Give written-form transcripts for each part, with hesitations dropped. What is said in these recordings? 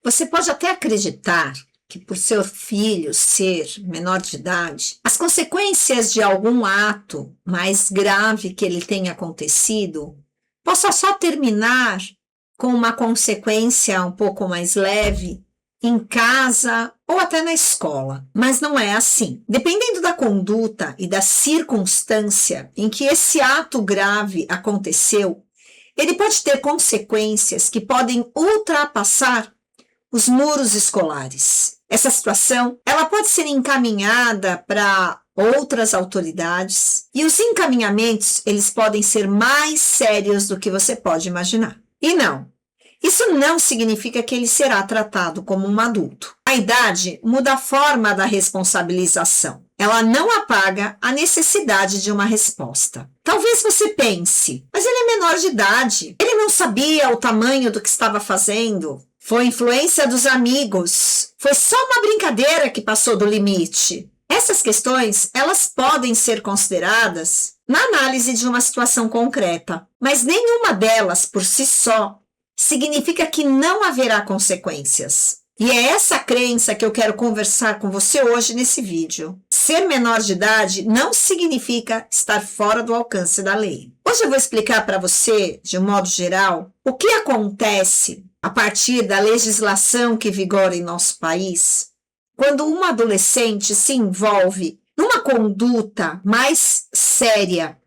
Você pode até acreditar que por seu filho ser menor de idade, as consequências de algum ato mais grave que ele tenha acontecido possa só terminar com uma consequência um pouco mais leve em casa ou até na escola. Mas não é assim. Dependendo da conduta e da circunstância em que esse ato grave aconteceu, ele pode ter consequências que podem ultrapassar os muros escolares. Essa situação, ela pode ser encaminhada para outras autoridades e os encaminhamentos, eles podem ser mais sérios do que você pode imaginar. E não, isso não significa que ele será tratado como um adulto. A idade muda a forma da responsabilização. Ela não apaga a necessidade de uma resposta. Talvez você pense, mas ele é menor de idade. Ele não sabia o tamanho do que estava fazendo. Foi influência dos amigos. Foi só uma brincadeira que passou do limite. Essas questões, elas podem ser consideradas na análise de uma situação concreta, mas nenhuma delas, por si só, significa que não haverá consequências. E é essa crença que eu quero conversar com você hoje nesse vídeo. Ser menor de idade não significa estar fora do alcance da lei. Hoje eu vou explicar para você, de um modo geral, o que acontece a partir da legislação que vigora em nosso país, quando um adolescente se envolve numa conduta mais séria,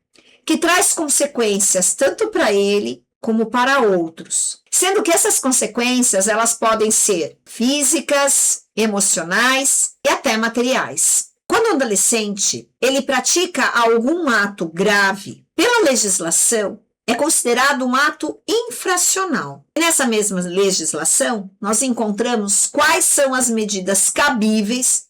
que traz consequências tanto para ele como para outros. Sendo que essas consequências, elas podem ser físicas, emocionais e até materiais. Quando o adolescente, ele pratica algum ato grave, pela legislação, é considerado um ato infracional. Nessa mesma legislação, nós encontramos quais são as medidas cabíveis,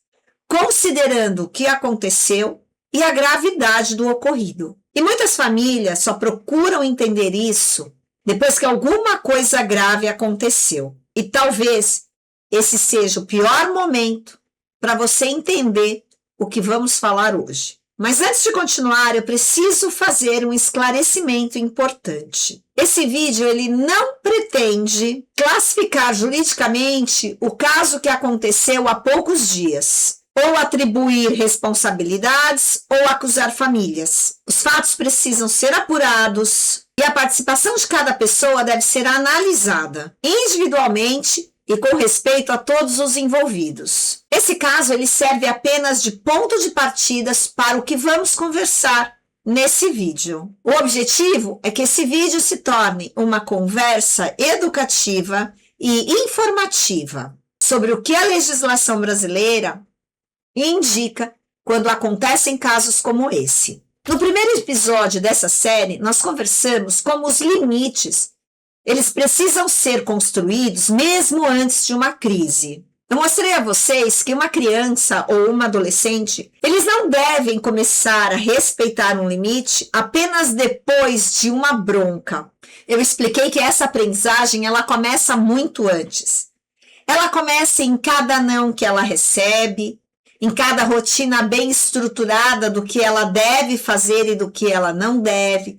considerando o que aconteceu e a gravidade do ocorrido. E muitas famílias só procuram entender isso depois que alguma coisa grave aconteceu. E talvez esse seja o pior momento para você entender o que vamos falar hoje. Mas antes de continuar, eu preciso fazer um esclarecimento importante. Esse vídeo ele não pretende classificar juridicamente o caso que aconteceu há poucos dias, ou atribuir responsabilidades ou acusar famílias. Os fatos precisam ser apurados e a participação de cada pessoa deve ser analisada individualmente e com respeito a todos os envolvidos. Esse caso ele serve apenas de ponto de partida para o que vamos conversar nesse vídeo. O objetivo é que esse vídeo se torne uma conversa educativa e informativa sobre o que a legislação brasileira indica quando acontecem casos como esse. No primeiro episódio dessa série, nós conversamos como os limites eles precisam ser construídos mesmo antes de uma crise. Eu mostrei a vocês que uma criança ou uma adolescente, eles não devem começar a respeitar um limite apenas depois de uma bronca. Eu expliquei que essa aprendizagem ela começa muito antes. Ela começa em cada não que ela recebe, em cada rotina bem estruturada do que ela deve fazer e do que ela não deve,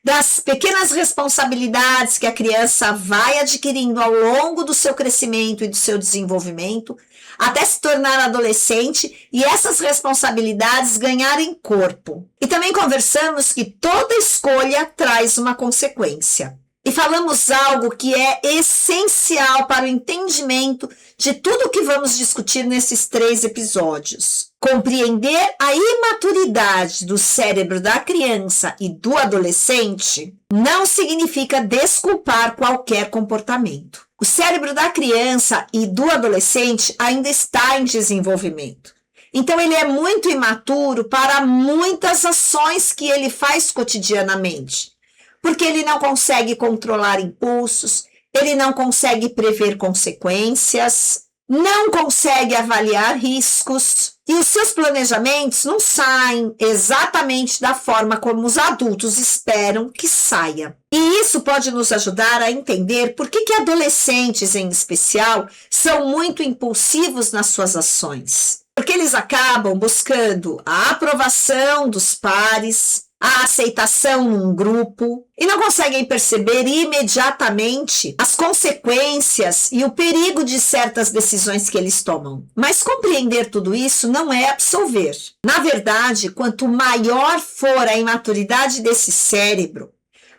das pequenas responsabilidades que a criança vai adquirindo ao longo do seu crescimento e do seu desenvolvimento, até se tornar adolescente e essas responsabilidades ganharem corpo. E também conversamos que toda escolha traz uma consequência. E falamos algo que é essencial para o entendimento de tudo o que vamos discutir nesses 3 episódios. Compreender a imaturidade do cérebro da criança e do adolescente não significa desculpar qualquer comportamento. O cérebro da criança e do adolescente ainda está em desenvolvimento. Então, ele é muito imaturo para muitas ações que ele faz cotidianamente. Porque ele não consegue controlar impulsos, ele não consegue prever consequências, não consegue avaliar riscos e os seus planejamentos não saem exatamente da forma como os adultos esperam que saia. E isso pode nos ajudar a entender por que adolescentes, em especial, são muito impulsivos nas suas ações. Porque eles acabam buscando a aprovação dos pares, a aceitação num grupo e não conseguem perceber imediatamente as consequências e o perigo de certas decisões que eles tomam. Mas compreender tudo isso não é absolver. Na verdade, quanto maior for a imaturidade desse cérebro,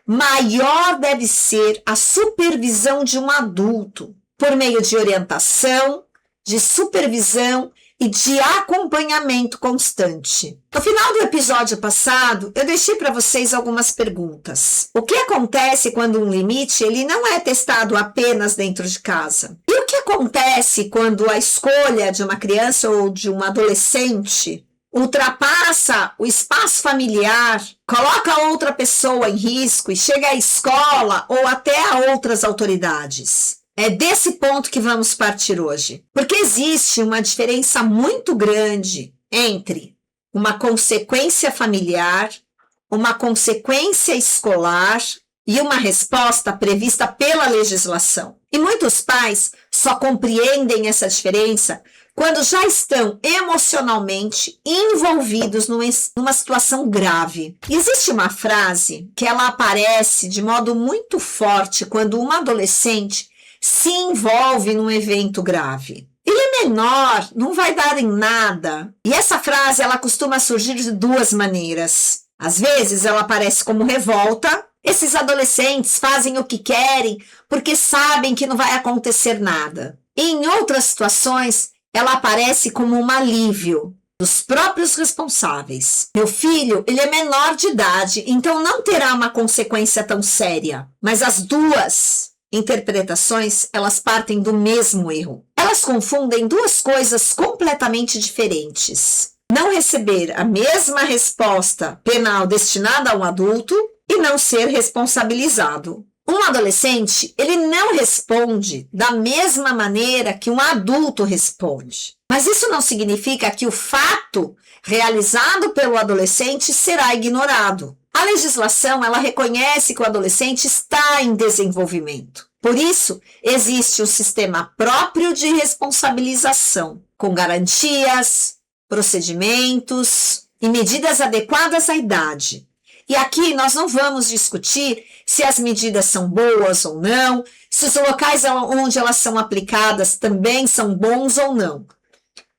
maior deve ser a supervisão de um adulto, por meio de orientação, de supervisão e de acompanhamento constante. No final do episódio passado, eu deixei para vocês algumas perguntas. O que acontece quando um limite ele não é testado apenas dentro de casa? E o que acontece quando a escolha de uma criança ou de um adolescente ultrapassa o espaço familiar, coloca outra pessoa em risco e chega à escola ou até a outras autoridades? É desse ponto que vamos partir hoje, porque existe uma diferença muito grande entre uma consequência familiar, uma consequência escolar e uma resposta prevista pela legislação. E muitos pais só compreendem essa diferença quando já estão emocionalmente envolvidos numa situação grave. Existe uma frase que ela aparece de modo muito forte quando um adolescente se envolve num evento grave. Ele é menor, não vai dar em nada. E essa frase, ela costuma surgir de duas maneiras. Às vezes, ela aparece como revolta. Esses adolescentes fazem o que querem porque sabem que não vai acontecer nada. E em outras situações, ela aparece como um alívio dos próprios responsáveis. Meu filho, ele é menor de idade, então não terá uma consequência tão séria. Mas as duas interpretações, elas partem do mesmo erro. Elas confundem duas coisas completamente diferentes. Não receber a mesma resposta penal destinada a um adulto e não ser responsabilizado. Um adolescente, ele não responde da mesma maneira que um adulto responde. Mas isso não significa que o fato realizado pelo adolescente será ignorado. A legislação, ela reconhece que o adolescente está em desenvolvimento. Por isso, existe um sistema próprio de responsabilização, com garantias, procedimentos e medidas adequadas à idade. E aqui nós não vamos discutir se as medidas são boas ou não, se os locais onde elas são aplicadas também são bons ou não.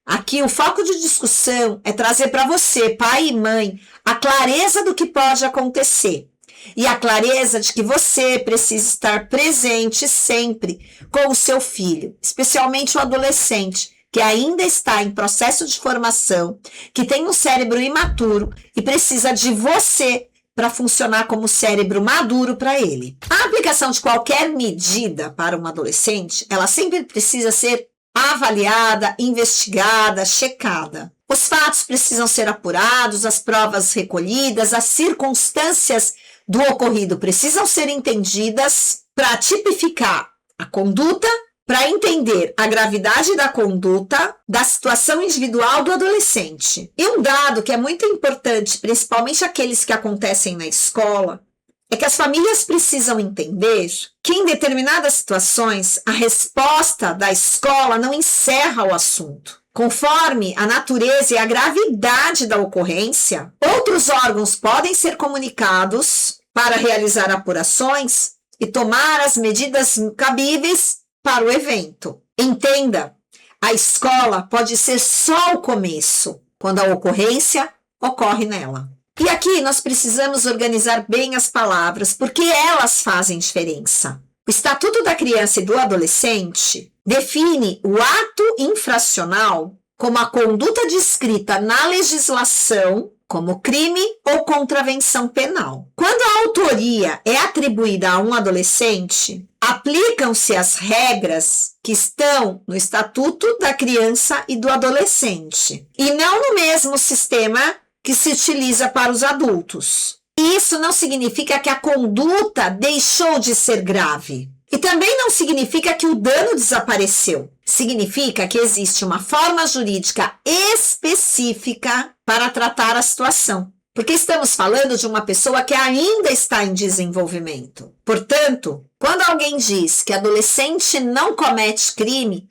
Aqui o foco de discussão é trazer para você, pai e mãe, a clareza do que pode acontecer e a clareza de que você precisa estar presente sempre com o seu filho, especialmente o adolescente, que ainda está em processo de formação, que tem um cérebro imaturo e precisa de você para funcionar como cérebro maduro para ele. A aplicação de qualquer medida para um adolescente, ela sempre precisa ser avaliada, investigada, checada. Os fatos precisam ser apurados, as provas recolhidas, as circunstâncias do ocorrido precisam ser entendidas para tipificar a conduta, para entender a gravidade da conduta, da situação individual do adolescente. E um dado que é muito importante, principalmente aqueles que acontecem na escola, é que as famílias precisam entender que em determinadas situações a resposta da escola não encerra o assunto. Conforme a natureza e a gravidade da ocorrência, outros órgãos podem ser comunicados para realizar apurações e tomar as medidas cabíveis para o evento. Entenda, a escola pode ser só o começo, quando a ocorrência ocorre nela. E aqui nós precisamos organizar bem as palavras, porque elas fazem diferença. O Estatuto da Criança e do Adolescente define o ato infracional como a conduta descrita na legislação como crime ou contravenção penal. Quando a autoria é atribuída a um adolescente, aplicam-se as regras que estão no Estatuto da Criança e do Adolescente, e não no mesmo sistema que se utiliza para os adultos. E isso não significa que a conduta deixou de ser grave. E também não significa que o dano desapareceu. Significa que existe uma forma jurídica específica para tratar a situação. Porque estamos falando de uma pessoa que ainda está em desenvolvimento. Portanto, quando alguém diz que adolescente não comete crime,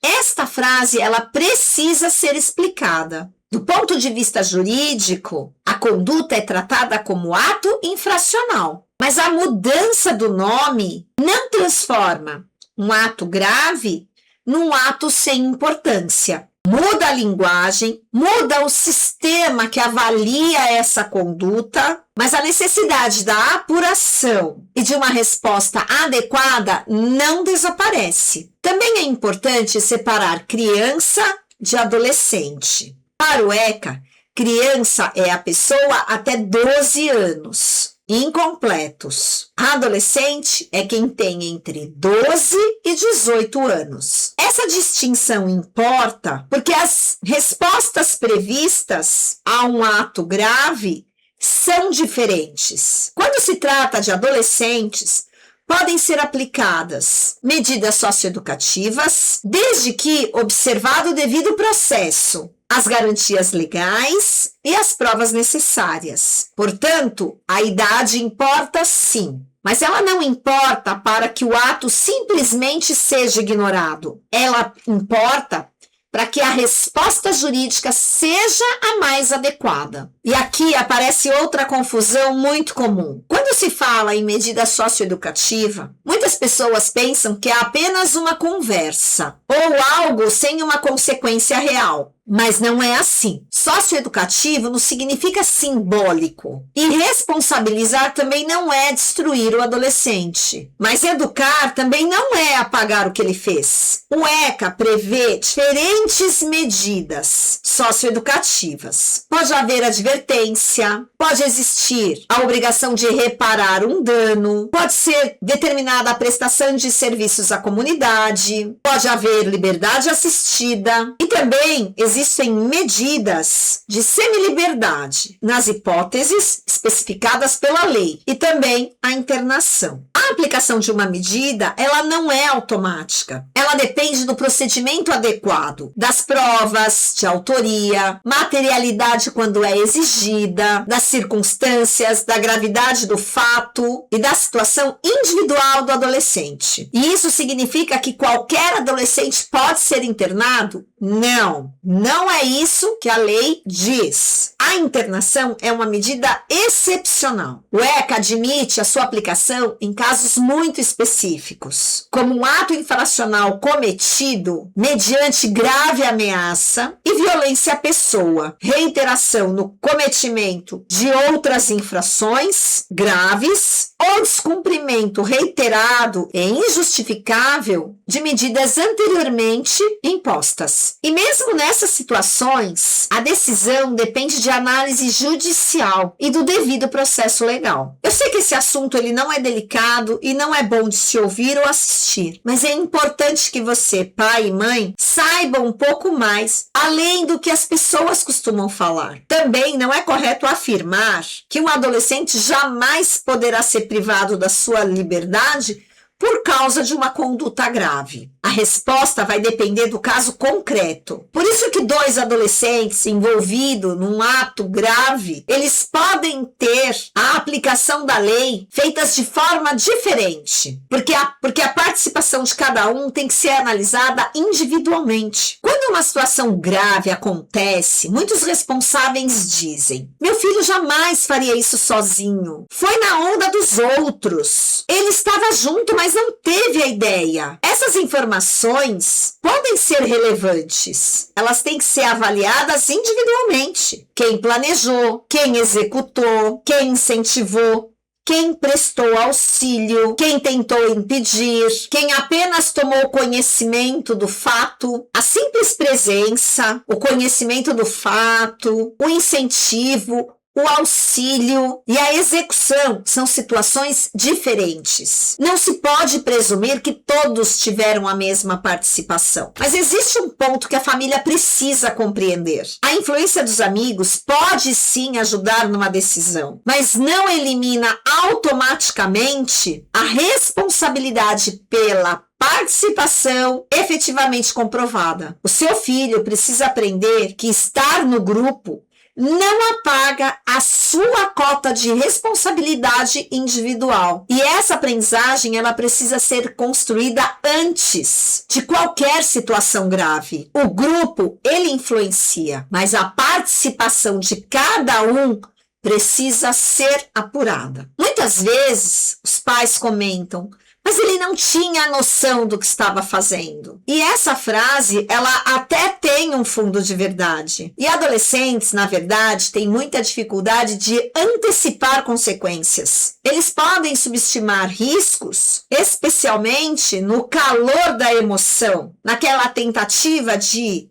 esta frase ela precisa ser explicada. Do ponto de vista jurídico, a conduta é tratada como ato infracional, mas a mudança do nome não transforma um ato grave num ato sem importância. Muda a linguagem, muda o sistema que avalia essa conduta, mas a necessidade da apuração e de uma resposta adequada não desaparece. Também é importante separar criança de adolescente. Para o ECA, criança é a pessoa até 12 anos, incompletos. Adolescente é quem tem entre 12 e 18 anos. Essa distinção importa porque as respostas previstas a um ato grave são diferentes. Quando se trata de adolescentes, podem ser aplicadas medidas socioeducativas, desde que observado o devido processo, as garantias legais e as provas necessárias. Portanto, a idade importa sim, mas ela não importa para que o ato simplesmente seja ignorado. Ela importa para que a resposta jurídica seja a mais adequada. E aqui aparece outra confusão muito comum. Quando se fala em medida socioeducativa, muitas pessoas pensam que é apenas uma conversa ou algo sem uma consequência real. Mas não é assim. Socioeducativo não significa simbólico. E responsabilizar também não é destruir o adolescente. Mas educar também não é apagar o que ele fez. O ECA prevê diferentes medidas socioeducativas. Pode haver advertência, pode existir a obrigação de reparar um dano, pode ser determinada a prestação de serviços à comunidade, pode haver liberdade assistida e também existem medidas de semiliberdade nas hipóteses especificadas pela lei e também a internação. A aplicação de uma medida, ela não é automática. Ela depende do procedimento adequado, das provas de autoria, materialidade quando é exigida, das circunstâncias, da gravidade do fato e da situação individual do adolescente. E isso significa que qualquer adolescente pode ser internado? Não, não é isso que a lei diz. A internação é uma medida excepcional. O ECA admite a sua aplicação em casos muito específicos, como um ato infracional cometido mediante grave ameaça e violência à pessoa, reiteração no cometimento de outras infrações graves ou descumprimento reiterado e injustificável de medidas anteriormente impostas. E mesmo nessas situações, a decisão depende de análise judicial e do devido processo legal. Eu sei que esse assunto ele não é delicado e não é bom de se ouvir ou assistir, mas é importante que você, pai e mãe, saibam um pouco mais, além do que as pessoas costumam falar. Também não é correto afirmar que um adolescente jamais poderá ser privado da sua liberdade por causa de uma conduta grave. A resposta vai depender do caso concreto. Por isso que dois adolescentes envolvidos num ato grave, eles podem ter a aplicação da lei feitas de forma diferente, porque a participação de cada um tem que ser analisada individualmente. Quando uma situação grave acontece, muitos responsáveis dizem: meu filho jamais faria isso sozinho. Foi na onda dos outros. Ele estava junto, mas não teve a ideia. Essas informações podem ser relevantes. Elas têm que ser avaliadas individualmente. Quem planejou, quem executou, quem incentivou, quem prestou auxílio, quem tentou impedir, quem apenas tomou conhecimento do fato, a simples presença, o conhecimento do fato, o incentivo, o auxílio e a execução são situações diferentes. Não se pode presumir que todos tiveram a mesma participação. Mas existe um ponto que a família precisa compreender. A influência dos amigos pode sim ajudar numa decisão, mas não elimina automaticamente a responsabilidade pela participação efetivamente comprovada. O seu filho precisa aprender que estar no grupo não apaga a sua cota de responsabilidade individual. E essa aprendizagem, ela precisa ser construída antes de qualquer situação grave. O grupo, ele influencia, mas a participação de cada um precisa ser apurada. Muitas vezes, os pais comentam: mas ele não tinha noção do que estava fazendo. E essa frase, ela até tem um fundo de verdade. E adolescentes, na verdade, têm muita dificuldade de antecipar consequências. Eles podem subestimar riscos, especialmente no calor da emoção, naquela tentativa de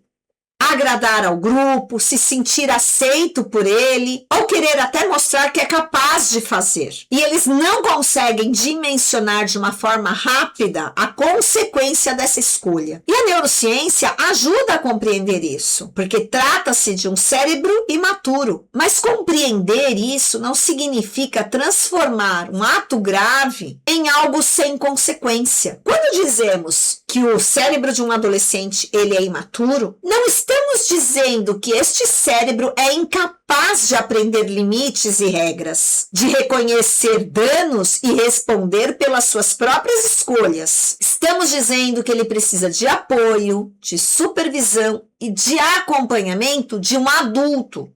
agradar ao grupo, se sentir aceito por ele, ou querer até mostrar que é capaz de fazer. E eles não conseguem dimensionar de uma forma rápida a consequência dessa escolha. E a neurociência ajuda a compreender isso, porque trata-se de um cérebro imaturo. Mas compreender isso não significa transformar um ato grave em algo sem consequência. Quando dizemos que o cérebro de um adolescente ele é imaturo, não estamos dizendo que este cérebro é incapaz de aprender limites e regras, de reconhecer danos e responder pelas suas próprias escolhas. Estamos dizendo que ele precisa de apoio, de supervisão e de acompanhamento de um adulto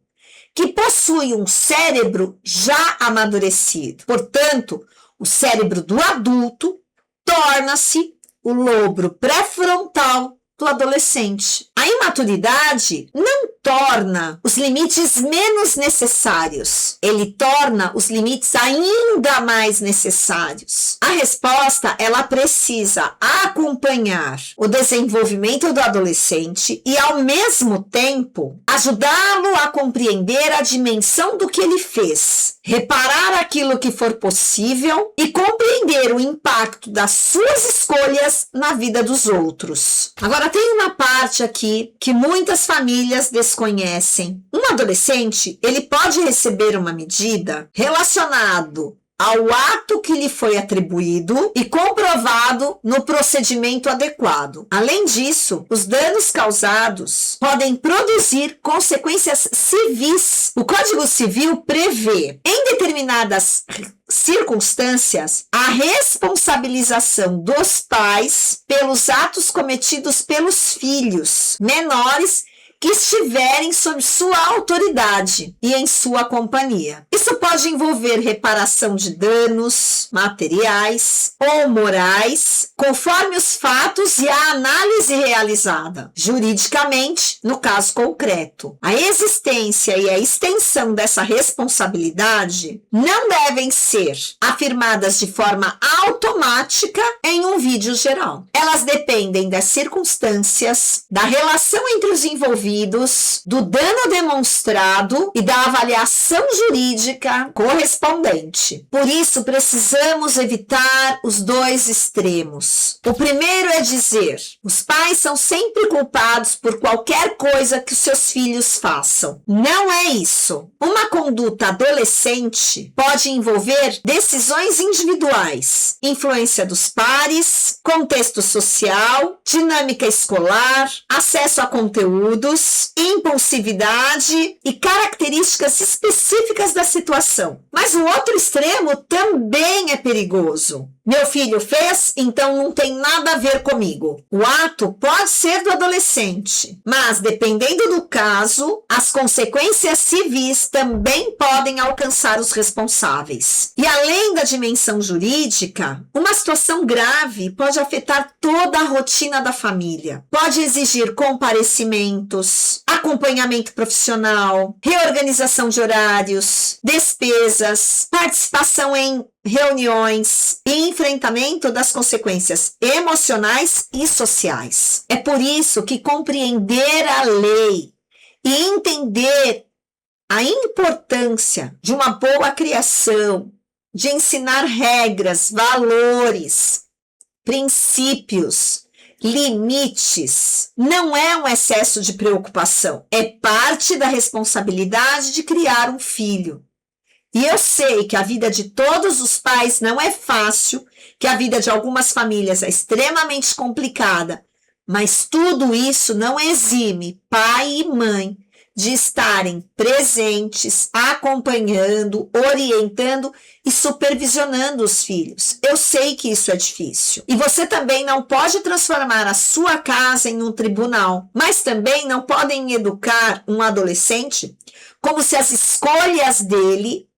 que possui um cérebro já amadurecido. Portanto, o cérebro do adulto torna-se o lobo pré-frontal do adolescente. A imaturidade não torna os limites menos necessários, ele torna os limites ainda mais necessários. A resposta, ela precisa acompanhar o desenvolvimento do adolescente e, ao mesmo tempo, ajudá-lo a compreender a dimensão do que ele fez, reparar aquilo que for possível e compreender o impacto das suas escolhas na vida dos outros. Agora, tem uma parte aqui que muitas famílias desconhecem. Um adolescente, ele pode receber uma medida relacionado ao ato que lhe foi atribuído e comprovado no procedimento adequado. Além disso, os danos causados podem produzir consequências civis. O Código Civil prevê, em determinadas circunstâncias, a responsabilização dos pais pelos atos cometidos pelos filhos menores que estiverem sob sua autoridade e em sua companhia. Isso pode envolver reparação de danos materiais ou morais, conforme os fatos e a análise realizada juridicamente no caso concreto. A existência e a extensão dessa responsabilidade não devem ser afirmadas de forma automática em um vídeo geral. Elas dependem das circunstâncias, da relação entre os envolvidos, do dano demonstrado e da avaliação jurídica correspondente. Por isso, precisamos evitar os dois extremos. O primeiro é dizer: os pais são sempre culpados por qualquer coisa que os seus filhos façam. Não é isso. Uma conduta adolescente pode envolver decisões individuais, influência dos pares, contexto social, dinâmica escolar, acesso a conteúdos, impulsividade e características específicas da situação. Mas o outro extremo também é perigoso. Meu filho fez, então não tem nada a ver comigo. O ato pode ser do adolescente, mas dependendo do caso, as consequências civis também podem alcançar os responsáveis. E além da dimensão jurídica, uma situação grave pode afetar toda a rotina da família. Pode exigir comparecimentos, acompanhamento profissional, reorganização de horários, despesas, participação em reuniões e enfrentamento das consequências emocionais e sociais. É por isso que compreender a lei e entender a importância de uma boa criação, de ensinar regras, valores, princípios, limites, não é um excesso de preocupação, é parte da responsabilidade de criar um filho. E eu sei que a vida de todos os pais não é fácil, que a vida de algumas famílias é extremamente complicada, mas tudo isso não exime pai e mãe de estarem presentes, acompanhando, orientando e supervisionando os filhos. Eu sei que isso é difícil. E você também não pode transformar a sua casa em um tribunal, mas também não podem educar um adolescente como se as escolhas dele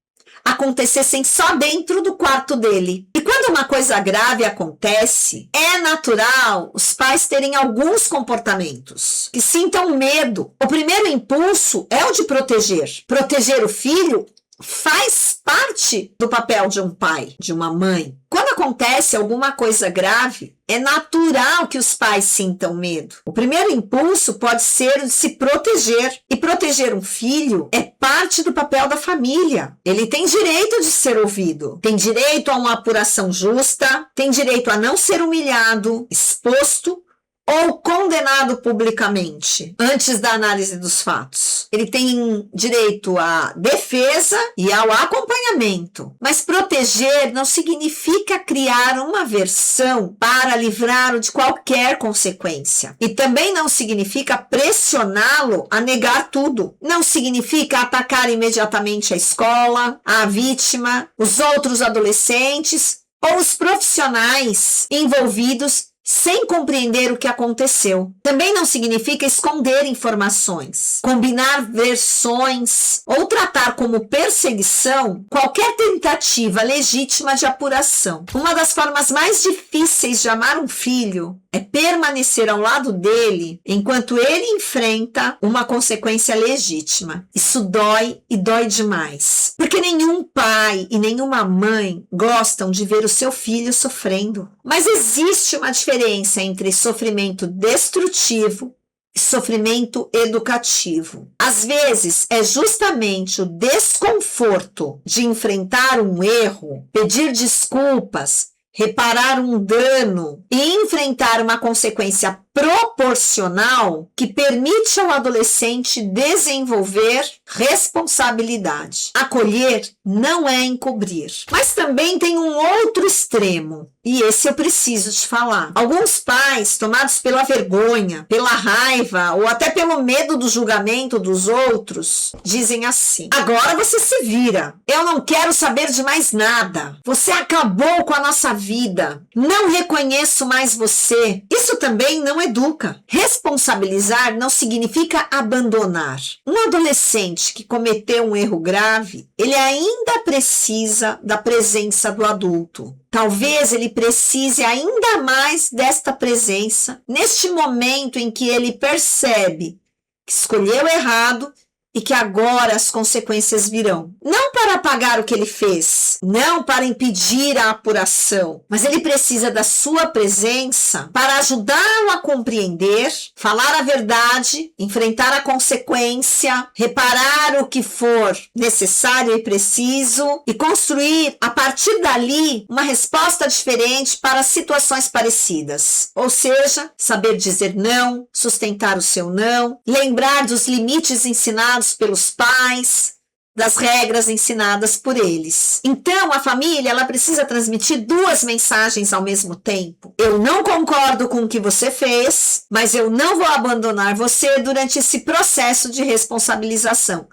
acontecessem só dentro do quarto dele. E quando uma coisa grave acontece, é natural os pais terem alguns comportamentos que sintam medo. O primeiro impulso é o de proteger. Proteger o filho faz parte do papel de um pai, de uma mãe. Quando acontece alguma coisa grave, é natural que os pais sintam medo. O primeiro impulso pode ser o de se proteger. E proteger um filho é parte do papel da família. Ele tem direito de ser ouvido, tem direito a uma apuração justa, tem direito a não ser humilhado, exposto ou condenado publicamente, antes da análise dos fatos. Ele tem direito à defesa e ao acompanhamento. Mas proteger não significa criar uma versão para livrá-lo de qualquer consequência. E também não significa pressioná-lo a negar tudo. Não significa atacar imediatamente a escola, a vítima, os outros adolescentes ou os profissionais envolvidos sem compreender o que aconteceu. Também não significa esconder informações, combinar versões ou tratar como perseguição qualquer tentativa legítima de apuração. Uma das formas mais difíceis de amar um filho é permanecer ao lado dele enquanto ele enfrenta uma consequência legítima. Isso dói e dói demais, porque nenhum pai e nenhuma mãe gostam de ver o seu filho sofrendo. Mas existe uma diferença entre sofrimento destrutivo e sofrimento educativo. Às vezes, é justamente o desconforto de enfrentar um erro, pedir desculpas, reparar um dano e enfrentar uma consequência proporcional que permite ao adolescente desenvolver responsabilidade. Acolher não é encobrir. Mas também tem um outro extremo, e esse eu preciso te falar. Alguns pais, tomados pela vergonha, pela raiva ou até pelo medo do julgamento dos outros, dizem assim: agora você se vira. Eu não quero saber de mais nada. Você acabou com a nossa vida. Não reconheço mais você. Isso também não educa. Responsabilizar não significa abandonar. Um adolescente que cometeu um erro grave, ele ainda precisa da presença do adulto. Talvez ele precise ainda mais desta presença neste momento em que ele percebe que escolheu errado e que agora as consequências virão. Não para apagar o que ele fez, não para impedir a apuração, mas ele precisa da sua presença para ajudá-lo a compreender, falar a verdade, enfrentar a consequência, reparar o que for necessário e preciso e construir, a partir dali, uma resposta diferente para situações parecidas. Ou seja, saber dizer não, sustentar o seu não, lembrar dos limites ensinados pelos pais, das regras ensinadas por eles. Então, a família, ela precisa transmitir duas mensagens ao mesmo tempo. Eu não concordo com o que você fez, mas eu não vou abandonar você durante esse processo de responsabilização.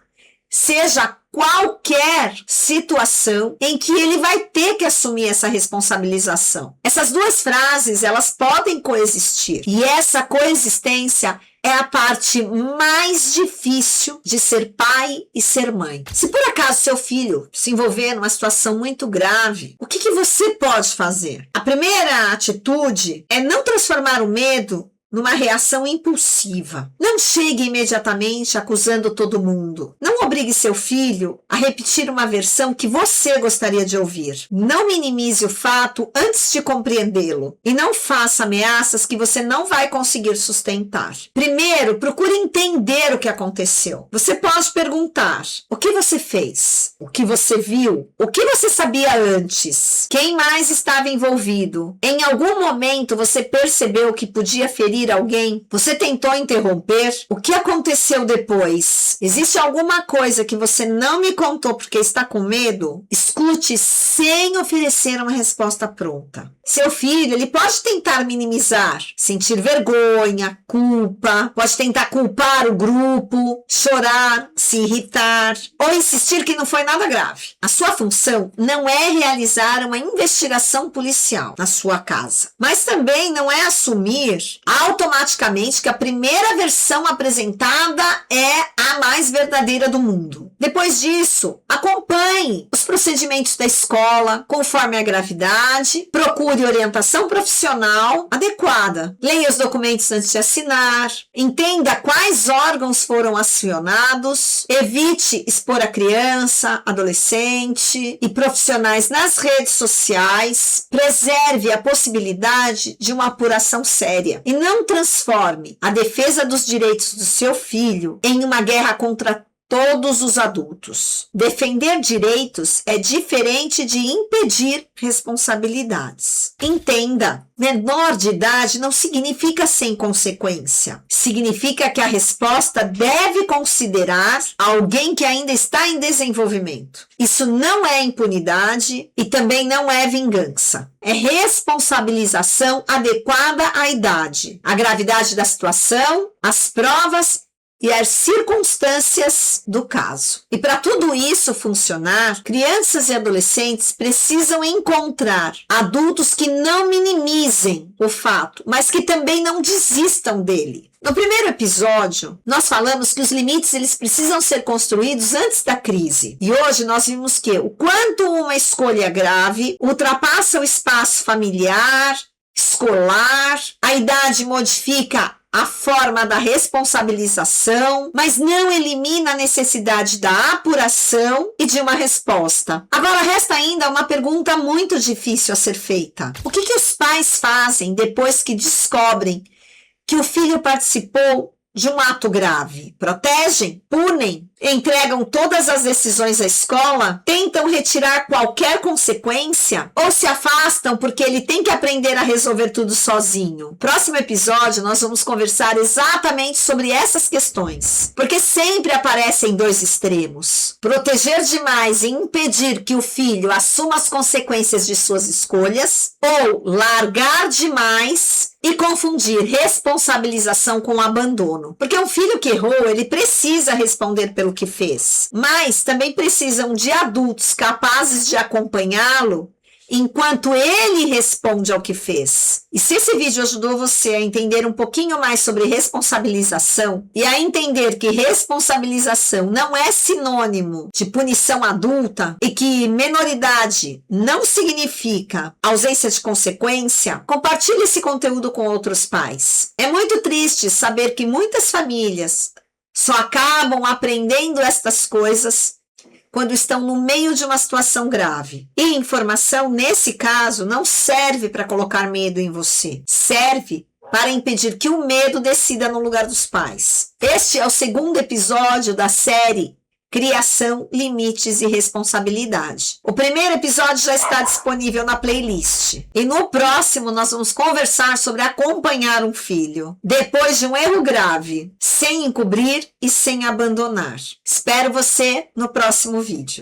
Seja qualquer situação em que ele vai ter que assumir essa responsabilização. Essas duas frases, elas podem coexistir. E essa coexistência é a parte mais difícil de ser pai e ser mãe. Se por acaso seu filho se envolver numa situação muito grave, o que você pode fazer? A primeira atitude é não transformar o medo numa reação impulsiva. Não chegue imediatamente acusando todo mundo. Não obrigue seu filho a repetir uma versão que você gostaria de ouvir. Não minimize o fato antes de compreendê-lo. E não faça ameaças que você não vai conseguir sustentar. Primeiro, procure entender o que aconteceu. Você pode perguntar: o que você fez? O que você viu? O que você sabia antes? Quem mais estava envolvido? Em algum momento você percebeu que podia ferir alguém? Você tentou interromper? O que aconteceu depois? Existe alguma coisa que você não me contou porque está com medo? Escute sem oferecer uma resposta pronta. Seu filho, ele pode tentar minimizar, sentir vergonha, culpa, pode tentar culpar o grupo, chorar, se irritar ou insistir que não foi nada grave. A sua função não é realizar uma investigação policial na sua casa, mas também não é assumir automaticamente que a primeira versão apresentada é a mais verdadeira do mundo. Depois disso, acompanhe os procedimentos da escola conforme a gravidade, procure orientação profissional adequada, leia os documentos antes de assinar, entenda quais órgãos foram acionados, evite expor a criança, adolescente e profissionais nas redes sociais, preserve a possibilidade de uma apuração séria e não transforme a defesa dos direitos do seu filho em uma guerra contra todos os adultos. Defender direitos é diferente de impedir responsabilidades. Entenda, menor de idade não significa sem consequência. Significa que a resposta deve considerar alguém que ainda está em desenvolvimento. Isso não é impunidade e também não é vingança. É responsabilização adequada à idade, à gravidade da situação, às provas e as circunstâncias do caso. E para tudo isso funcionar, crianças e adolescentes precisam encontrar adultos que não minimizem o fato, mas que também não desistam dele. No primeiro episódio, nós falamos que os limites eles precisam ser construídos antes da crise. E hoje nós vimos que o quanto uma escolha grave ultrapassa o espaço familiar, escolar, a idade modifica a forma da responsabilização, mas não elimina a necessidade da apuração e de uma resposta. Agora, resta ainda uma pergunta muito difícil a ser feita. O que os pais fazem depois que descobrem que o filho participou de um ato grave? Protegem? Punem? Entregam todas as decisões à escola? Tentam retirar qualquer consequência? Ou se afastam porque ele tem que aprender a resolver tudo sozinho? Próximo episódio nós vamos conversar exatamente sobre essas questões, porque sempre aparecem dois extremos. Proteger demais e impedir que o filho assuma as consequências de suas escolhas, ou largar demais e confundir responsabilização com abandono. Porque um filho que errou, ele precisa responder pelo que fez, mas também precisam de adultos capazes de acompanhá-lo enquanto ele responde ao que fez. E se esse vídeo ajudou você a entender um pouquinho mais sobre responsabilização e a entender que responsabilização não é sinônimo de punição adulta e que menoridade não significa ausência de consequência, compartilhe esse conteúdo com outros pais. É muito triste saber que muitas famílias só acabam aprendendo estas coisas quando estão no meio de uma situação grave. E informação, nesse caso, não serve para colocar medo em você. Serve para impedir que o medo decida no lugar dos pais. Este é o segundo episódio da série Criação, Limites e Responsabilidade. O primeiro episódio já está disponível na playlist. E no próximo nós vamos conversar sobre acompanhar um filho depois de um erro grave, sem encobrir e sem abandonar. Espero você no próximo vídeo.